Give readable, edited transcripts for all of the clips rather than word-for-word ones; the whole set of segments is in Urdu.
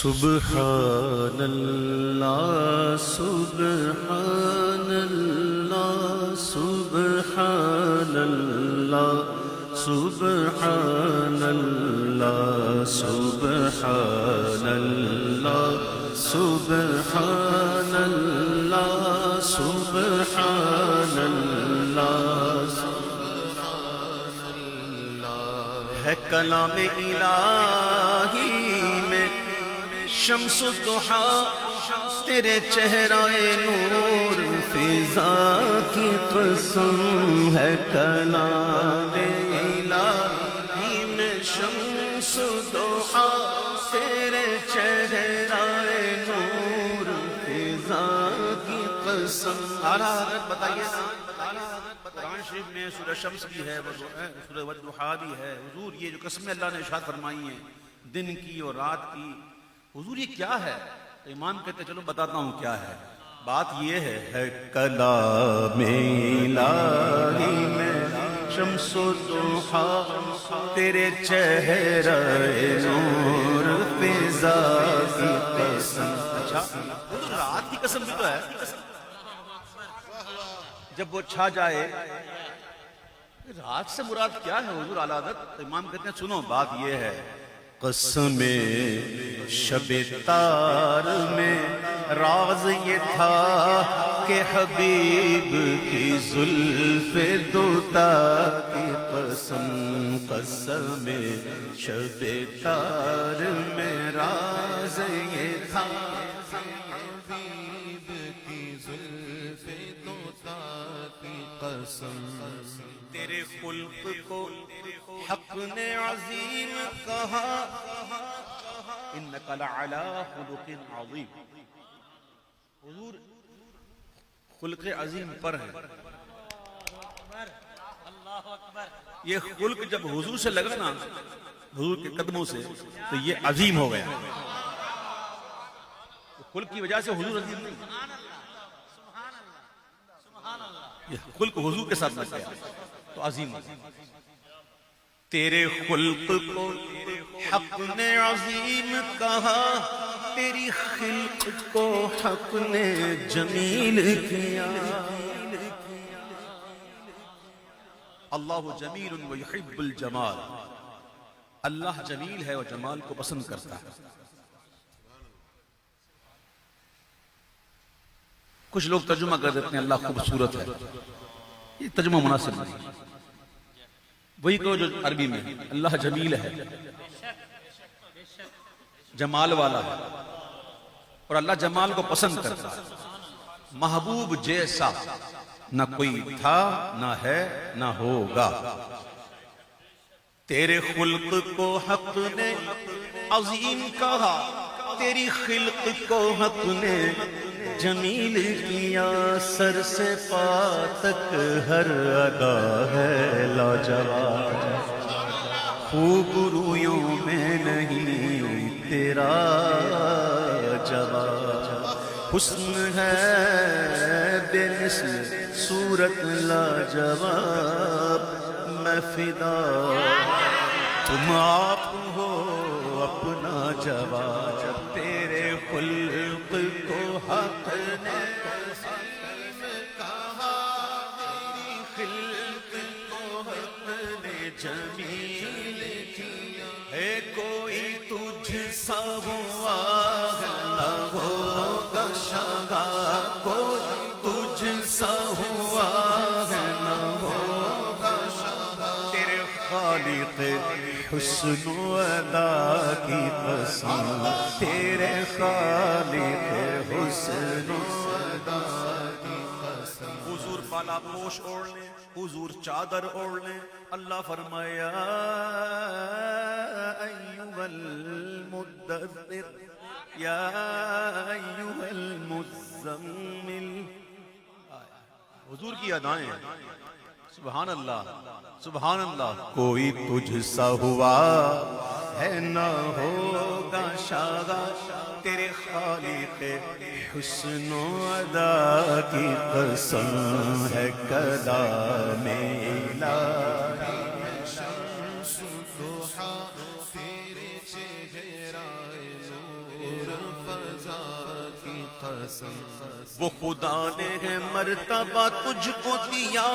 سبحان اللہ سبحان اللہ سبحان اللہ سبحان اللہ سبحان اللہ سبحان اللہ سبحان اللہ ہے کلام الہی میں شمس الضحیٰ تیرے چہرہ نور فضا کی قسم ہے کلام الہی میں شمس الضحیٰ تیرے چہرہ نور فضا کی قسم. اعلیٰ حضرت بتائیے قرآن شریف میں سورہ شمس بھی ہے سورہ والضحیٰ بھی ہے. حضور یہ جو قسمیں اللہ نے ارشاد فرمائی ہیں دن کی اور رات کی، حضور یہ کیا ہے؟ تو امام کہتے چلو بتاتا ہوں کیا ہے. بات یہ ہے کلام الہی میں شمس الضحیٰ تیرے چہرہ نور فضا کی قسم. اچھا حضور رات کی قسم بھی تو ہے، جب وہ چھا جائے رات سے مراد کیا ہے حضور اعلیٰ حضرت؟ امام کہتے ہیں سنو بات یہ ہے قسم شب تار میں راز یہ تھا کہ حبیب کی زلف دوتا کی قسم. قسم شب تار میں راز یہ تھا حبیب کی زلف دوتا کی قسم. تیرے خلق کو حق نے عظیم کہا انک لعلی خلق عظیم. حضور خلق عظیم پر ہے. یہ خلق جب حضور سے لگا نا حضور کے قدموں سے تو یہ عظیم ہو گیا. خلق کی وجہ سے حضور عظیم نہیں، یہ خلق حضور کے ساتھ لگ گیا تو عظیم. تیرے خلق کو حق نے عظیم کہا، تیری خلق کو حق نے جمیل کیا. اللہ جمیل ویحب الجمال، اللہ جمیل ہے اور جمال کو پسند کرتا ہے. کچھ لوگ ترجمہ کر دیتے ہیں اللہ خوبصورت ہے، یہ ترجمہ مناسب نہیں. وہی تو جو عربی میں اللہ جمیل ہے، جمال والا ہے اور اللہ جمال کو پسند کرتا ہے. محبوب جیسا نہ کوئی تھا نہ ہے نہ ہوگا. تیرے خلق کو حق نے عظیم کہا، تیری خلق کو حق نے جمیل کیا. سر سے پا تک ہر ادا ہے لاجواب، خوب رویوں میں نہیں تیرا جواب. حسن ہے بے مثل صورت لاجواب، میں فدا تم آپ ہو اپنا جواب. تیرے خلق کو حق نے عظیم کہا، تیری خلق کو حق نے جمیل کیا. ہے کوئی تجھ سا ہوا نہ ہوگا شگا، کوئی تجھ سا ہوا نہ ہوگا شگا. تیرے خالق حسن و ادا کی قسم، تیرے خالق حسن و ادا کی قسم. حضور بالا پوش اوڑھ لیں، حضور چادر اوڑھ لیں. اللہ فرمایا ایھا المدثر یا ایھا المزمل. حضور کی ادائیں سبحان اللہ سبحان اللہ. کوئی تجھ سا ہوا ہے نہ ہوگا شاگا، تیرے خالق حسن و ادا کی قسم ہے کلام الہی. شمس الضحیٰ تیرے چہرہ قسم وہ خدا نے ہے مرتبہ تجھ کو دیا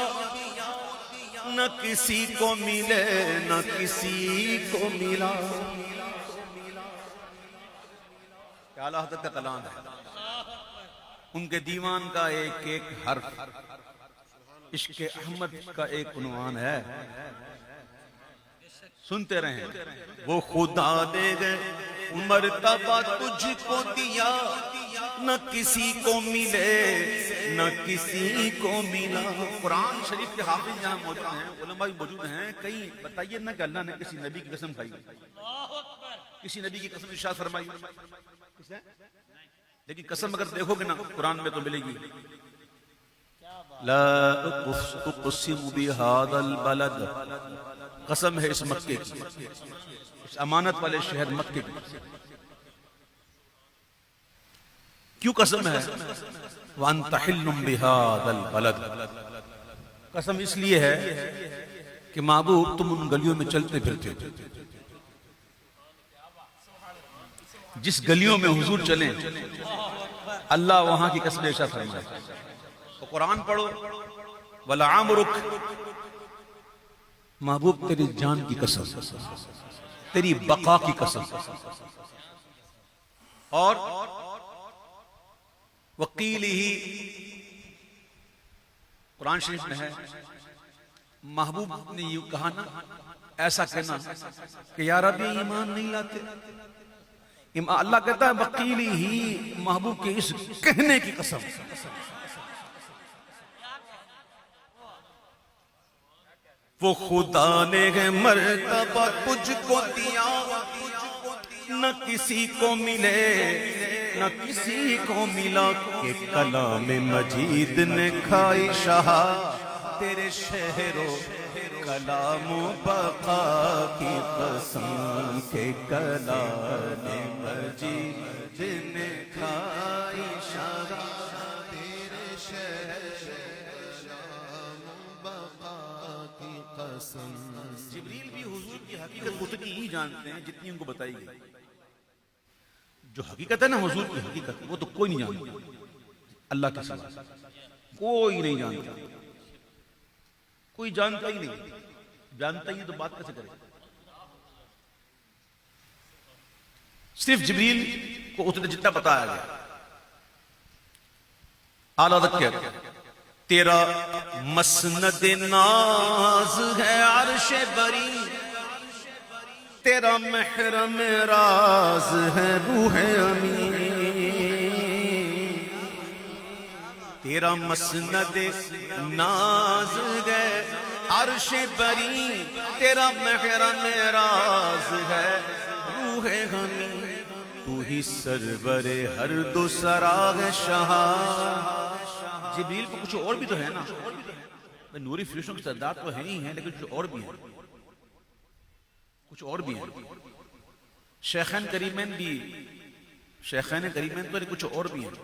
نہ کسی کو ملے نہ کسی کو ملا. اعلی حضرت کا کلام ہے. ان کے دیوان کا ایک ایک حرف عشق احمد کا ایک عنوان ہے. سنتے رہیں. وہ خدا نے ہے مرتبہ تجھ کو دیا نہ کسی کو ملے نہ کسی کو ملا. قرآن شریف کے حافظ یہاں موجود ہیں, علماء بھی موجود ہیں. کہیں بتائیے نا کہ اللہ نے کسی نبی کی قسم کھائی, کسی نبی کی قسم ارشاد فرمائی, لیکن قسم اگر دیکھو گے نا قرآن میں تو ملے گی. لا اقسم بهذا البلد, قسم ہے اس مکے کی, اس امانت والے شہر مکے کی. کیوں قسم ہے؟ وَأَنْتَ حِلٌّ بِهَذَا الْبَلَدِ, قسم اس لیے ہے کہ محبوب تم ان گلیوں میں چلتے پھرتے ہو, جس گلیوں میں حضور چلیں اللہ وہاں کی قسم ارشاد فرمائے. تو قرآن پڑھو. وَلَعَمْرُكَ, محبوب تیری جان کی قسم, تیری بقا کی قسم. اور وقیل ہی قرآن شریف میں ہے, محبوب نے یہ کہا نا, ایسا کہنا کہ یا رب یہ ایمان نہیں لاتے. اللہ کہتا ہے وقیل ہی, محبوب کے اس کہنے کی قسم. وہ خدا نے ہے مرتبہ تجھ کو دیا نہ کسی کو ملے نہ کسی کو ملا. کہ کلام مجید نے کھائی شہا تیرے شہر و کلام و بقا کی قسم. کہ کلام مجید نے کھائی شہا تیرے شہر قسم. جبریل بھی حضور کی حقیقت اتنی ہی جانتے ہیں جتنی ان کو بتائی گئی. جو حقیقت ہے نا حضور کی حقیقت, وہ تو کوئی نہیں جانتا اللہ کے سوا, کوئی نہیں جانتا, کوئی جانتا ہی نہیں. جانتا ہی تو بات کیسے کرے. صرف جبریل کو اتنا جتنا بتایا گیا. اعلیٰ حضرت تیرا مسند ناز ہے عرش بری, تیرا محرم راز ہے روح امین. تیرا مسند ناز ہے عرش بری, تیرا محرم راز ہے روح امین. تو ہی سرور ہر دو سراغ شہا. جبریل کو کچھ اور بھی تو ہے نا, نوری فرشتوں کے سردار تو ہیں ہی ہیں, لیکن کچھ اور بھی ہیں, کچھ اور بھی ہیں. شیخین کریمین بھی, شیخین کریمین تو کچھ اور بھی ہیں.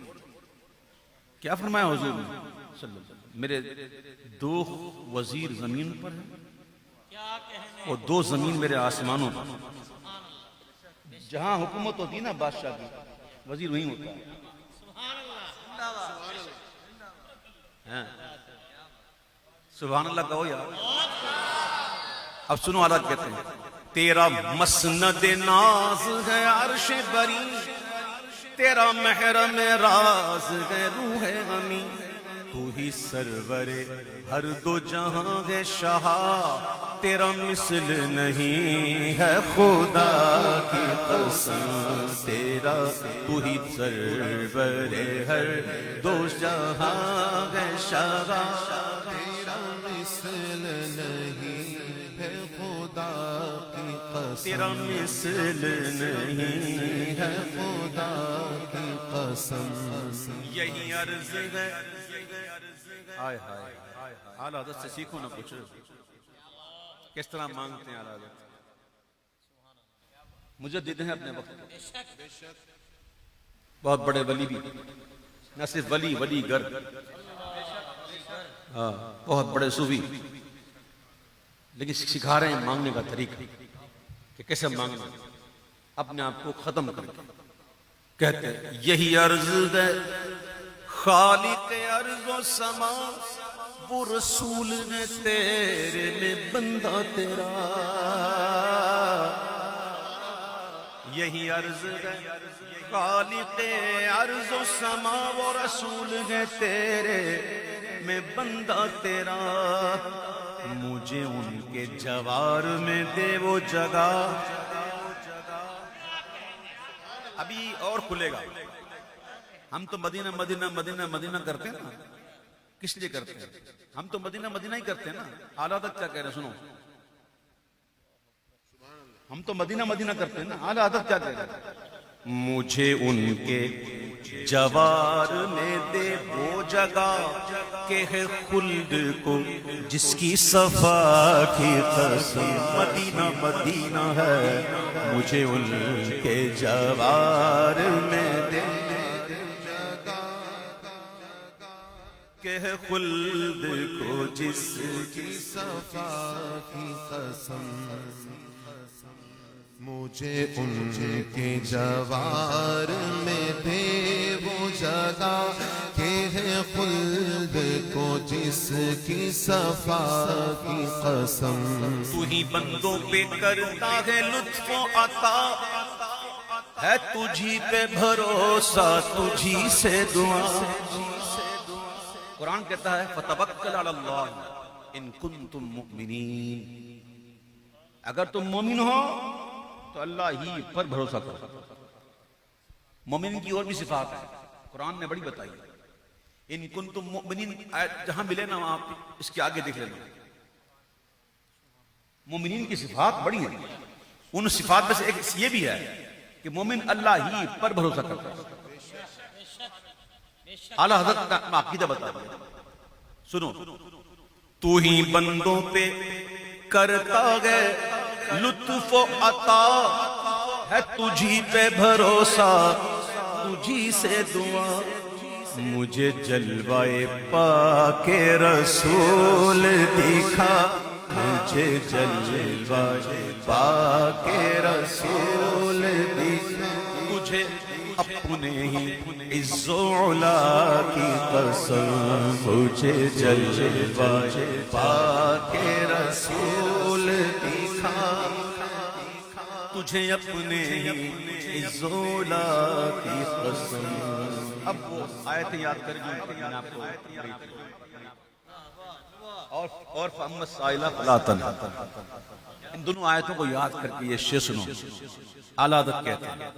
کیا فرمایا حضور نے صلی اللہ علیہ وسلم, میرے دو وزیر زمین پر ہیں اور دو زمین میرے آسمانوں پر. جہاں حکومت ہوتی نا بادشاہ کی, وزیر وہیں ہوتا ہے. سبحان اللہ کہو یار. اب سنو اعلیٰ کہتے ہیں تیرا مسند ناز ہے عرش بری, تیرا محرم راز ہے روح امین. تو ہی سرور ہر دو جہاں ہے شہا, تیرا مثل نہیں ہے خدا کی قسم. تیرا تو ہی سرور ہر دو جہاں ہے شہا, تیرا مثل نہیں ہے خدا کی قسم. تیرا مثل نہیں ہے خدا کی قسم. یہی عرض ہے. ہائے ہائے, اعلیٰ حضرت سے سیکھو نہ کچھ, کس طرح مانگتے ہیں اعلیٰ حضرت. مجدد ہیں اپنے وقت, بہت بڑے ولی بھی, نہ صرف ولی, ولی گر, بہت بڑے صوفی, لیکن سکھا رہے ہیں مانگنے کا طریقہ کہ کیسے مانگنا, اپنے آپ کو ختم کر کے. کہتے ہیں یہی عرض ہے خالق ارض و سما، وہ رسول نے تیرے میں بندہ تیرا. یہی عرض ہے خالق ارض و سما، وہ رسول ہے تیرے میں بندہ تیرا. مجھے ان کے جوار میں دے وہ جگہ. ابھی اور کھلے گا. ہم تو مدینہ مدینہ مدینہ مدینہ کرتے ہیں نا. کس لیے کرتے ہیں؟ ہم تو مدینہ مدینہ ہی کرتے ہیں نا. اعلیٰ حضرت کیا کہہ رہے ہیں سنو. ہم تو مدینہ مدینہ کرتے ہیں نا. اعلیٰ حضرت کیا کہہ رہے ہیں؟ مجھے ان کے جوار میں دے وہ جگہ کہ ہے خلد کو جس کی صفا کی قسم. مدینہ مدینہ ہے مجھے ان کے جوار میں دے کہ ہے خلد کو جس کی صفا کی قسم. مجھے ان کے جوار میں دے وہ جگہ کہ ہے خلد کو جس کی صفا کی قسم. تو ہی بندوں پہ کرتا ہے لطف و عطا، ہے تجھی پہ بھروسہ تجھی سے دعا. قرآن کہتا ہے فتوکل علی اللہ ان کنتم مؤمنین. اگر تم مومن ہو تو اللہ ہی پر بھروسہ کرو. مومن کی اور بھی صفات ہے قرآن نے بڑی بتائی. ان کنتم مؤمنین جہاں ملے نا وہاں اس کے آگے دیکھ لینا. مومنین کی صفات بڑی ہیں. ان صفات میں سے ایک یہ بھی ہے کہ مومن اللہ ہی پر بھروسہ کرتا ہے. اعلیٰ حضرت کا عقیدہ بتا دیا. سنو. تو ہی بندوں پہ کرتا گئے لطف و عطا، ہے تجھی پہ بھروسہ تجھی سے دعا. مجھے جلوہ پاک رسول دکھا، مجھے جلوہ پاک رسول دکھا. تجھے اپنے ہی عز و علا کی قسم، مجھے جلوہ پاک رسول دکھا. تجھے اپنے ہی عز و علا کی قسم. اب وہ آیتیں یاد کریں جو میں نے آپ کو پڑھی تھی. اور فَأَمَّا السَّائِلَ فَلَا تَنْهَرْ. ان دونوں آیتوں کو یاد کر کے یہ شعر سنو. اعلیٰ حضرت کہتے ہیں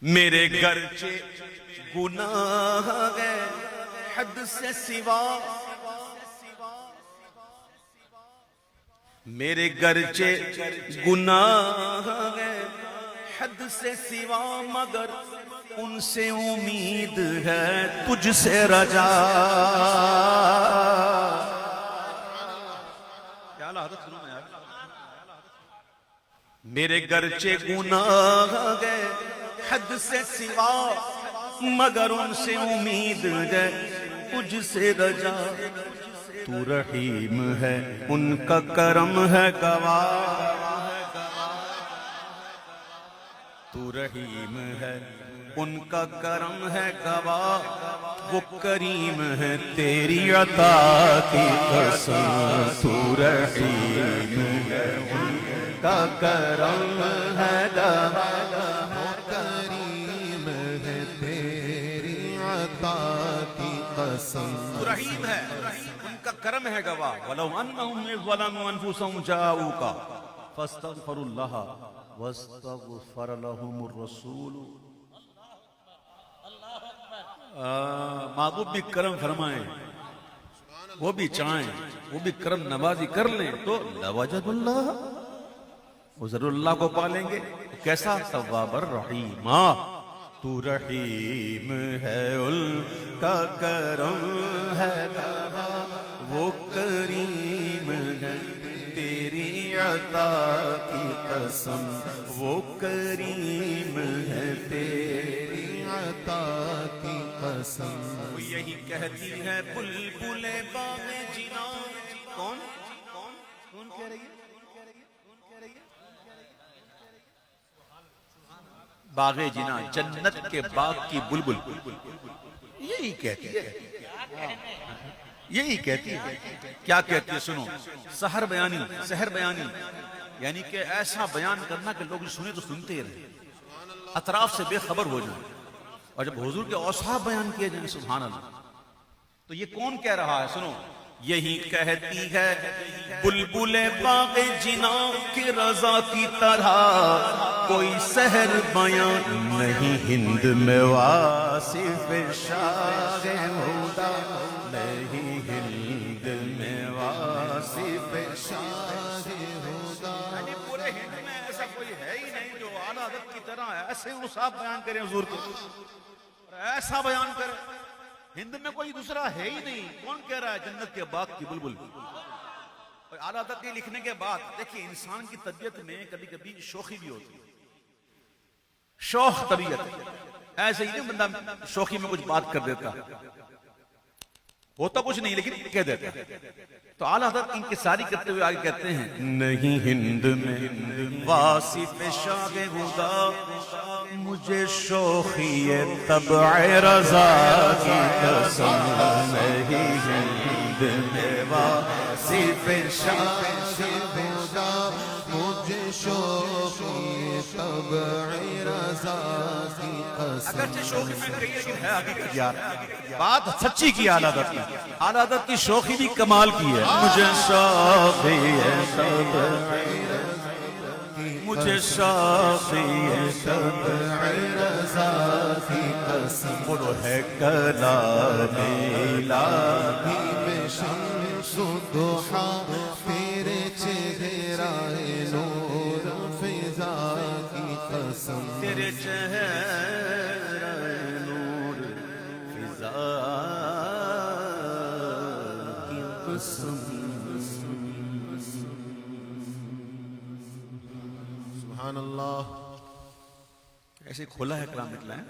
میرے گرچہ گناہ ہے حد سے سوا، میرے گرچہ گناہ ہے حد سے سوا، مگر ان سے امید ہے تجھ سے رجا. کیا حضرت سنو میں یار. میرے گرچہ گناہ ہے حد سے سوا، مگر ان سے امید ہے تجھ سے رجا. تو رحیم ہے ان کا کرم ہے گواہ، تو رحیم ہے ان کا کرم ہے گواہ. وہ کریم ہے تیری عطا کی قسم. تو رحیم ہے ان کا کرم ہے گواہ، وہ کریم ہے تیری عطا کی قسم. تو رحیم ہے ان کا کرم ہے گواہ. وَلَوْ أَنَّهُمْ إِذْ ظَلَمُوا أَنفُسَهُمْ جَاءُوكَ فَاسْتَغْفَرُوا اللَّهَ وَاسْتَغْفَرَ لَهُمُ الرَّسُولُ. محبوب بھی کرم فرمائیں، وہ بھی چاہیں، وہ بھی کرم نوازی کر لیں تو لوجد اللہ، وہ ضرور اللہ کو پالیں گے. کیسا؟ تواب الرحیم. تو رحیم ہے ان کا کرم ہے گواہ، وہ کریم ہے تیری عطا کی قسم. وہ کریم ہے تیری عطا کی قسم. وہ یہی کہتی ہے بلبل باغ جنا. کون کہہ رہی ہے؟ باغ جنا، جنت کے باغ کی بلبل یہی کہتی ہے، یہی کہتی ہے. کیا کہتی ہے سنو، سحر بیانی، سحر بیانی، یعنی کہ ایسا بیان کرنا کہ لوگ سنے تو سنتے رہے، اطراف سے بے خبر ہو جائیں. اور جب حضور کے اوصاف بیان کیے جائیں، سبحان اللہ. تو یہ کون کہہ رہا ہے؟ سنو، یہی کہتی ہے بلبل باغ جنا کی رضا کی طرح، کوئی سحر بیان نہیں ہند میں واصف شاہ ہدا، نہیں ہند میں واصف شاہ ہدا. یعنی پورے ہند میں ایسا کوئی ہے ہی نہیں جو اعلیٰ حضرت کی طرح ایسے اوصاف بیان کرے حضور کے، ایسا بیان کرے. ہند میں کوئی دوسرا ہے ہی نہیں. کون کہہ رہا ہے؟ جنت کے باغ کی بلبل. اور اعلیٰ حضرت کے لکھنے کے بعد دیکھیے، انسان کی طبیعت میں کبھی کبھی شوخی بھی ہوتی ہے، شوخ طبیعت. ایسے ہی نہیں بندہ شوخی میں کچھ بات کر دیتا، ہوتا کچھ نہیں لیکن کہہ دیتا. تو اعلیٰ حضرت ان کی ساری کرتے ہوئے آگے کہتے ہیں، نہیں ہند میں واصف شاہ ہدا، مجھے شوخی طبع رضا کی قسم، نہیں ہند میں واصف شاہ ہدا، مجھے شوقی طبع رضا کی قسم. اگرچہ شوخی میں کہی لیکن ہے حقیقت یار، بات سچی کی اعلیٰ حضرت کی. اعلیٰ حضرت کی شوخی بھی کمال کی ہے. مجھے شوخی طبع، مجھے شوخی طبع رضا کی قسم. بولو ہے کلام الہی میں شمس الضحا، تیرے چہرہ نور فضا کی قسم. تیرے چہرہ نور فضا کی قسم. سبحان اللہ. ایسے کھولا ہے کلام نکلا ہے.